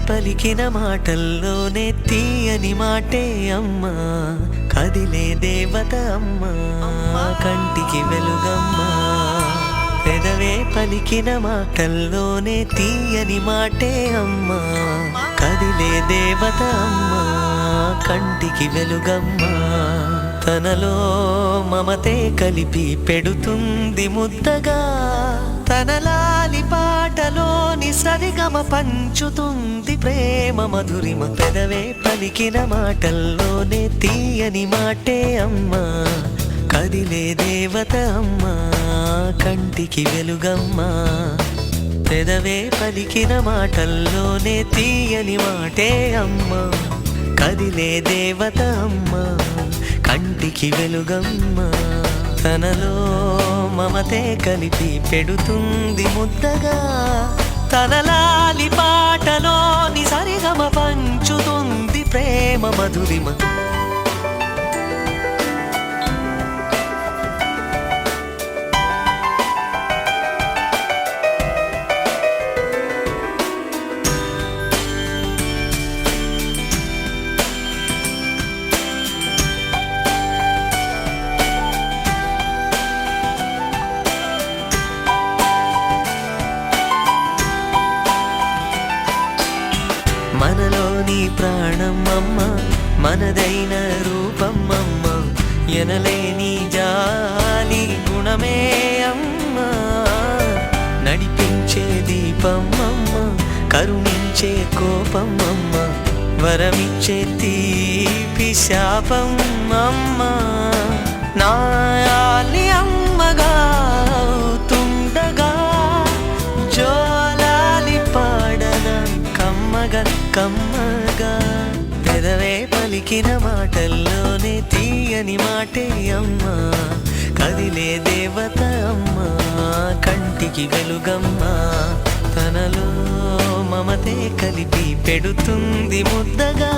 పలికిన మాటల్లోనే తీయని మాటే అమ్మా, కదిలే దేవత అమ్మా, కంటికి వెలుగమ్మా. పెదవే పలికిన మాటల్లోనే తీయని మాటే అమ్మా, కదిలే దేవత అమ్మా, కంటికి వెలుగమ్మా. తనలో మమతే కలిపి పెడుతుంది ముద్దగా, తనలాలి పాటలోని సరిగమ పంచుతుంది ప్రేమ మధురిమ. పెదవే పలికిన మాటల్లోనే తీయని మాటే అమ్మా, కదిలే దేవత అమ్మా, కంటికి వెలుగమ్మా. పెదవే పలికిన మాటల్లోనే తీయని మాటే అమ్మా, కదిలే దేవత అమ్మా, కంటికి వెలుగమ్మా. తనలో మమతే కలిపి పెడుతుంది ముద్దగా, తనలాలి పాటలోని సరిగమ పంచుతుంది ప్రేమ మధురిమ. మనలోని ప్రాణమమ్మ, మనదైన రూపమమ్మ, ఎనలేని జాలి గుణమే అమ్మ. నడిపించే దీపమమ్మ, కరుణించే కోపమమ్మ, వరమిచ్చే తీపి శాపమమ్మ. నాయాలి అమ్మగా తుండగా, జోలాలి పాడన కమ్మగా కమ్మగా. పెదవే పలికిన మాటల్లోనే తీయని మాటే అమ్మా, కదిలే దేవత అమ్మా, కంటికి వెలుగమ్మా. తనలో మమతే కలిపి పెడుతుంది ముద్దగా,